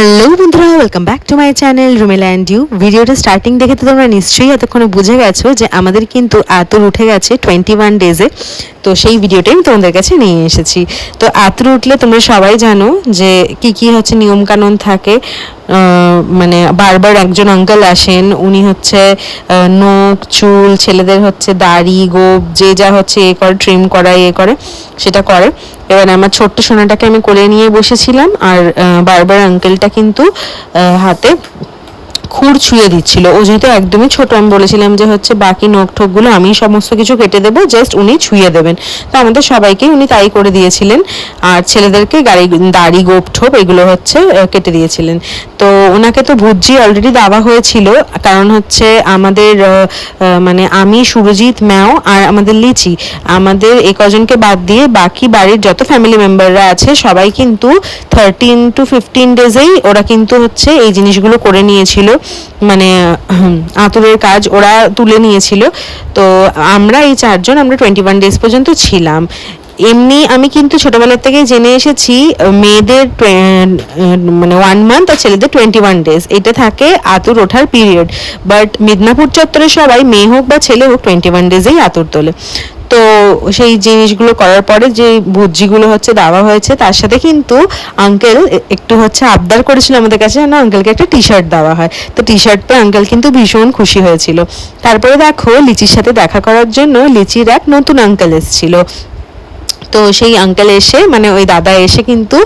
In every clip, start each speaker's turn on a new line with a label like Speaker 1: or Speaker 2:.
Speaker 1: Hello বন্ধুরা, welcome back to my channel Rumela and you. ভিডিওটা starting দেখে তো তোমরা নিশ্চয়ই এতক্ষণে বুঝে গেছো যে আমাদের কিন্তু আতর উঠে গেছে 21 ডেজে। তো সেই ভিডিওটাই আমি তোমাদের কাছে নিয়ে এসেছি। তো আতর উঠলে তোমরা সবাই জানো যে কি হচ্ছে নিয়মকানুন থাকে। মানে বারবার একজন আঙ্কেল আসেন, উনি হচ্ছে নখ চুল, ছেলেদের হচ্ছে দাড়ি গোপ যে যা হচ্ছে এ করে, ট্রিম করা এ করে সেটা করে। এবার আমার ছোট্ট সোনাটাকে আমি কোলে নিয়ে বসেছিলাম, আর বারবার আঙ্কেলটা কিন্তু হাতে খুর ছুঁয়ে দিচ্ছিল। ও যেহেতু একদমই ছোট, আমি বলেছিলাম যে হচ্ছে বাকি নখ ঠোকগুলো আমি সমস্ত কিছু কেটে দেবো, জাস্ট উনি ছুঁয়ে দেবেন। তো আমাদের সবাইকে উনি তাই করে দিয়েছিলেন, আর ছেলেদেরকে দাড়ি গোপ ঠোপ এগুলো হচ্ছে কেটে দিয়েছিলেন। তো ওনাকে তো ভুজি অলরেডি দেওয়া হয়েছিল, কারণ হচ্ছে আমাদের মানে আমি, সুরজিৎ, ম্যাও আর আমাদের লিচি, আমাদের এই কজনকে বাদ দিয়ে বাকি বাড়ির যত ফ্যামিলি মেম্বাররা আছে সবাই কিন্তু 13 to 15 ডেজেই ওরা কিন্তু হচ্ছে এই জিনিসগুলো করে নিয়েছিল, মানে আতরের কাজ ওরা তুলে নিয়েছিল। তো আমরা এই চারজন আমরা 21 ডেজ পর্যন্ত ছিলাম। এমনি আমি কিন্তু ছোটবেলার থেকে জেনে এসেছি মেয়েদের মানে 1 মান্থ আর ছেলেদের 21 ডেজ এটা থাকে আতর ওঠার পিরিয়ড। বাট মিদনাপুর চত্বরে সবাই মেয়ে হোক বা ছেলে হোক 21 ডেজেই আতর তোলে। তো সেই জিনিসগুলো করার পরে যে ভুজিগুলো হচ্ছে দেওয়া হয়েছে, তার সাথে কিন্তু আঙ্কেল একটু হচ্ছে আবদার করেছিল আমাদের কাছে যেন আঙ্কেলকে একটা টি শার্ট দেওয়া হয়। তো টি শার্ট পেয়ে আঙ্কেল কিন্তু ভীষণ খুশি হয়েছিল। তারপরে দেখো লিচির সাথে দেখা করার জন্য লিচির এক নতুন আঙ্কেল এসেছিল। তো সেই আঙ্কেল এসে, মানে ওই দাদা এসে কিন্তু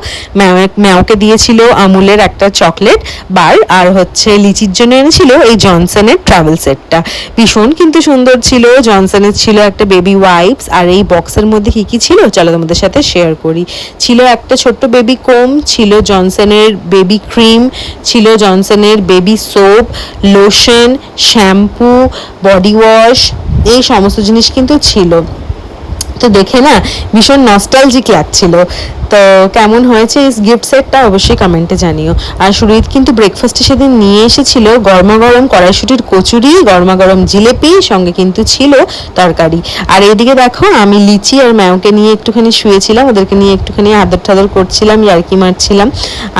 Speaker 1: ম্যাওকে দিয়েছিল আমুলের একটা চকলেট বার, আর হচ্ছে লিচির জন্য এনেছিল এই জনসনের ট্রাভেল সেটটা। ভীষণ কিন্তু সুন্দর ছিল। জনসনের ছিল একটা বেবি ওয়াইপস, আর এই বক্সের মধ্যে কি ছিল চলো তোমাদের সাথে শেয়ার করি। ছিল একটা ছোট্ট বেবি কোম, ছিল জনসনের বেবি ক্রিম, ছিল জনসনের baby soap, lotion, shampoo, body wash, এই সমস্ত জিনিস কিন্তু ছিল। তো দেখে না ভীষণ নস্টালজিক লাগছিল। তো কেমন হয়েছে এই গিফট সেটটা অবশ্যই কমেন্টে জানিও। আর সুরজিৎ কিন্তু ব্রেকফাস্টে সেদিন নিয়ে এসেছিল গরমা গরম কড়াইশুটির কচুরি, গরমা গরম জিলেপি, সঙ্গে কিন্তু ছিল তরকারি। আর এইদিকে দেখো আমি লিচি আর ম্যাওকে নিয়ে একটুখানি শুয়েছিলাম, ওদেরকে নিয়ে একটুখানি আদর টাদর করছিলাম, ইয়ার্কি মারছিলাম।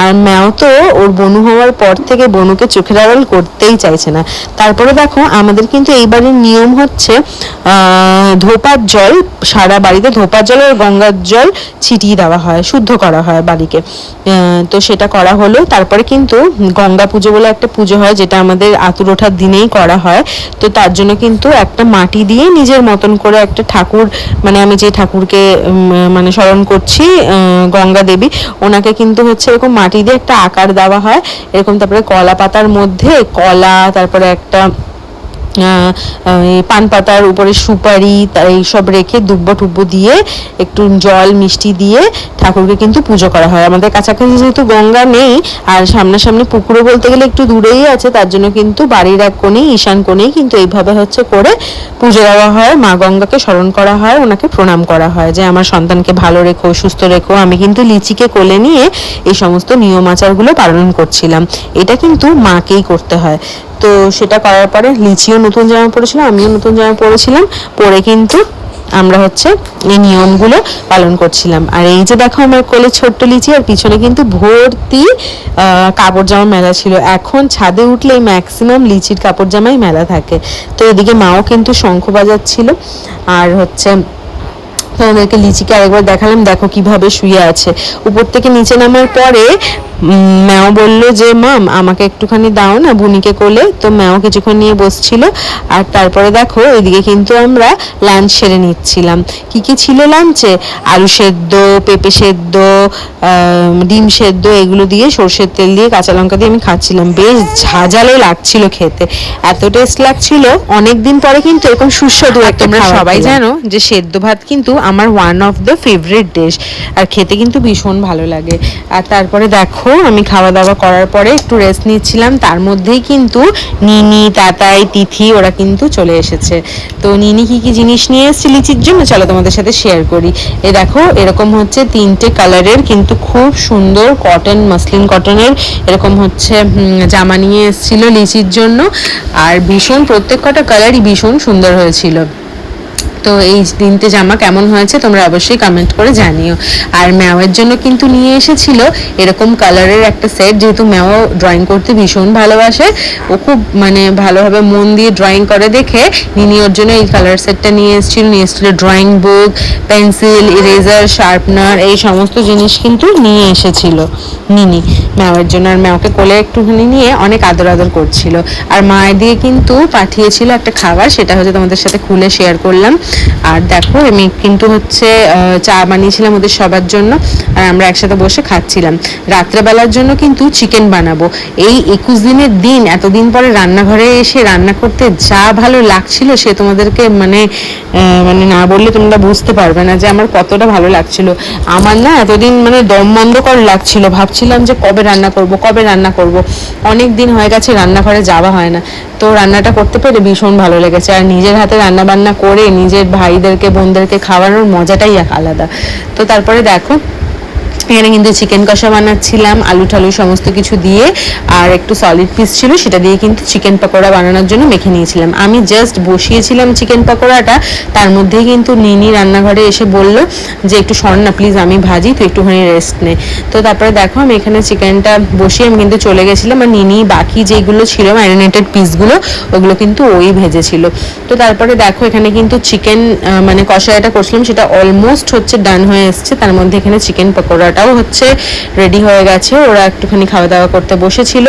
Speaker 1: আর ম্যাও তো ওর বনু হওয়ার পর থেকে বনুকে চোখের আড়াল করতেই চাইছে না। তারপরে দেখো আমাদের কিন্তু এইবারের নিয়ম হচ্ছে ধোপার জল, সারা বাড়িতে ধোপার জল আর গঙ্গার জল ছিটিয়ে দেওয়া হয়, শুদ্ধ করা হয় বাড়িকে। তো সেটা করা হলো। তারপরে কিন্তু গঙ্গা পুজো বলে একটা পুজো হয়, যেটা আমাদের আতুর ওঠার দিনেই করা হয়। তো তার জন্য কিন্তু একটা মাটি দিয়ে নিজের মতন করে একটা ঠাকুর, মানে আমি যে ঠাকুরকে মানে স্মরণ করছি গঙ্গা দেবী, ওনাকে কিন্তু হচ্ছে এরকম মাটি দিয়ে একটা আকার দেওয়া হয় এরকম। তারপরে কলা পাতার মধ্যে কলা, তারপরে একটা পান পাতার উপরে সুপারি এইসব রেখে দুব্বো টুব্বো দিয়ে একটু জল মিষ্টি দিয়ে ঠাকুরকে কিন্তু পুজো করা হয়। আমাদের কাছাকাছি যেহেতু গঙ্গা নেই, আর সামনাসামনি পুকুরও বলতে গেলে একটু দূরেই আছে, তার জন্য কিন্তু বাড়ির এক কোণেই, ঈশান কোণেই কিন্তু এইভাবে হচ্ছে করে পুজো দেওয়া হয়। মা গঙ্গাকে স্মরণ করা হয়, ওনাকে প্রণাম করা হয় যে আমার সন্তানকে ভালো রেখো, সুস্থ রেখো। আমি কিন্তু লিচিকে কোলে নিয়ে এই সমস্ত নিয়ম আচারগুলো পালন করছিলাম। এটা কিন্তু মাকেই করতে হয়। তো সেটা করার পরে লিচিও নতুন জামা পরেছিল, আমিও নতুন জামা পরেছিলাম, পরে কিন্তু আমরা হচ্ছে এই নিয়মগুলো পালন করছিলাম। আর এই যে দেখো আমার কোলে ছোট্ট লিচি, আর পিছনে কিন্তু ভর্তি কাপড় জামা মেলা ছিল। এখন ছাদে উঠলেই ম্যাক্সিমাম লিচির কাপড় জামাই মেলা থাকে। তো এদিকে মাও কিন্তু শঙ্খ বাজাচ্ছিল। আর হচ্ছে তোমাদেরকে লিচিকে আরেকবার দেখালাম, দেখো কিভাবে শুয়ে আছে। উপর থেকে নিচে নামার পরে ম্যাও বলল যে মাম আমাকে একটুখানি দাও না বুনিকে কোলে। তো ম্যাও কিছুক্ষণ নিয়ে বসছিল। আর তারপরে দেখো এদিকে কিন্তু আমরা লাঞ্চ সেরে নিচ্ছিলাম। কি ছিল লাঞ্চে? আলু সেদ্ধ, পেঁপে সেদ্ধ, ডিম সেদ্ধ, এগুলো দিয়ে সর্ষের তেল দিয়ে কাঁচা লঙ্কা দিয়ে আমি খাচ্ছিলাম। বেশ ঝাঁঝালো লাগছিল খেতে, এত টেস্ট লাগছিল। অনেকদিন পরে কিন্তু এরকম সুস্বাদু একটা, তোমরা সবাই জানো যে সেদ্ধ ভাত কিন্তু আমার one of the favourite dish, আর খেতে কিন্তু ভীষণ ভালো লাগে। আর তারপরে দেখো আমি খাওয়া দাওয়া করার পরে একটু রেস্ট নিচ্ছিলাম, তার মধ্যেই কিন্তু নিনি, তাতাই, তিথি ওরা কিন্তু চলে এসেছে। তো নিনি কি জিনিস নিয়ে এসেছে লিচির জন্য চলো তোমাদের সাথে শেয়ার করি। এই দেখো এরকম হচ্ছে 3টে কালারের কিন্তু খুব সুন্দর কটন, মাসলিন কটনের এরকম হচ্ছে জামা নিয়ে এসেছিল লিচির জন্য। আর ভীষণ প্রত্যেক কটা কালারই ভীষণ সুন্দর হয়েছিল। তো এই 3টে জামা কেমন হয়েছে তোমরা অবশ্যই কমেন্ট করে জানিও। আর ম্যাওয়ের জন্য কিন্তু নিয়ে এসেছিল এরকম কালারের একটা সেট, যেহেতু ম্যাও ড্রয়িং করতে ভীষণ ভালোবাসে, ও খুব মানে ভালোভাবে মন দিয়ে ড্রয়িং করে দেখে নিনি ওর জন্য এই কালার সেটটা নিয়ে এসেছিল drawing book, pencil, eraser, sharpener, এই সমস্ত জিনিস কিন্তু নিয়ে এসেছিল নিনি ম্যাওয়ের জন্য। আর ম্যাওকে কোলে একটুখানি নিয়ে অনেক আদর আদর করছিল। আর মায়ের দিয়ে কিন্তু পাঠিয়েছিল একটা খাবার, সেটা হচ্ছে তোমাদের সাথে খুলে শেয়ার করলাম। আর দেখো আমি কিন্তু হচ্ছে চা বানিয়েছিলাম ওদের সবার জন্য, আর আমরা একসাথে বসে খাচ্ছিলাম। রাত্রেবেলার জন্য কিন্তু চিকেন বানাবো। এই 21 দিনের দিন এতদিন পরে রান্নাঘরে এসে রান্না করতে যা ভালো লাগছিল সে তোমাদেরকে মানে না বললে তোমরা বুঝতে পারবে না যে আমার কতটা ভালো লাগছিল। আমার না এতদিন মানে দম বন্ধ করে লাগছিল, ভাবছিলাম যে কবে রান্না করব। অনেক দিন হয়ে গেছে রান্নাঘরে যাওয়া হয় না, তো রান্নাটা করতে পেরে ভীষণ ভালো লেগেছে। আর নিজের হাতে রান্না বান্না করে নিজের ভাইদেরকে বোনদেরকে খাওয়ানোর মজাটাই আলাদা। তো তারপরে দেখো এখানে কিন্তু চিকেন কষা বানাচ্ছিলাম আলু ঠালু সমস্ত কিছু দিয়ে, আর একটু সলিড পিস ছিল সেটা দিয়ে কিন্তু চিকেন পকোড়া বানানোর জন্য মেখে নিয়েছিলাম। আমি জাস্ট বসিয়েছিলাম চিকেন পকোড়াটা, তার মধ্যেই কিন্তু নিনি রান্নাঘরে এসে বলল যে একটু সর না প্লিজ, আমি ভাজি, তুই একটুখানি রেস্ট নে। তো তারপরে দেখো আমি এখানে চিকেনটা বসিয়ে আমি কিন্তু চলে গেছিলাম, আর নিনি বাকি যেগুলো ছিল ম্যারিনেটেড পিসগুলো ওগুলো কিন্তু ওই ভেজেছিল। তো তারপরে দেখো এখানে কিন্তু চিকেন মানে কষাটা করছিলাম সেটা অলমোস্ট হচ্ছে ডান হয়ে এসছে। তার মধ্যে এখানে চিকেন পকোড়াটাও হচ্ছে রেডি হয়ে গেছে, ওরা একটুখানি খাওয়া দাওয়া করতে বসেছিল।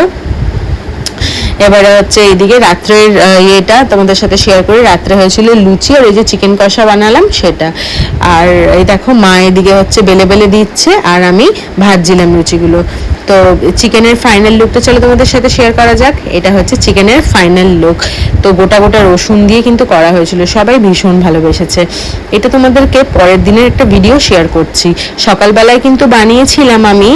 Speaker 1: এবারে হচ্ছে এইদিকে রাত্রের ইয়েটা তোমাদের সাথে শেয়ার করি। রাত্রে হয়েছিল লুচি আর এই যে চিকেন কষা বানালাম সেটা। আর এই দেখো মা এদিকে হচ্ছে বেলে বেলে দিচ্ছে আর আমি ভাজছিলাম লুচিগুলো। তো চিকেনের ফাইনাল লুকটা চলো তোমাদের সাথে শেয়ার করা যাক। এটা হচ্ছে চিকেনের ফাইনাল লুক। তো গোটা গোটা রসুন দিয়ে কিন্তু করা হয়েছিল, সবাই ভীষণ ভালোবেসেছে। এটা তোমাদেরকে পরের দিনের একটা ভিডিও শেয়ার করছি। সকালবেলায় কিন্তু বানিয়েছিলাম আমি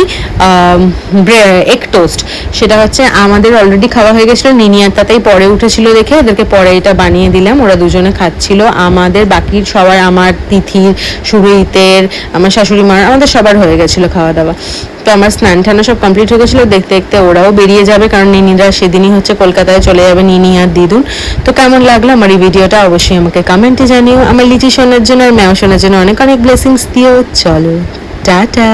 Speaker 1: এগ টোস্ট, সেটা হচ্ছে আমাদের অলরেডি খাওয়া হয়ে গেছিলো, নিনি আর তাতেই পরে উঠেছিল দেখে ওদেরকে পরে এটা বানিয়ে দিলাম, ওরা দুজনে খাচ্ছিল। আমাদের বাকি সবার, আমার তিথির, সুরহিতের, আমার শাশুড়ি মার, আমাদের সবার হয়ে গেছিলো খাওয়া দাওয়া। তো আমার স্নান টানা সব কমপ্লিট হয়ে গেছিলো, দেখতে দেখতে ওরাও বেরিয়ে যাবে, কারণ নিনিরা সেদিনই হচ্ছে কলকাতায় চলে যাবে, নিনি আর দিদুন। তো কেমন লাগলো আমার এই ভিডিওটা অবশ্যই আমাকে কমেন্টে জানিও। আমার লিচি শোনার জন্য আর ম্যাও শোনার জন্য অনেক অনেক ব্লেসিংস দিও। চলো টাটা।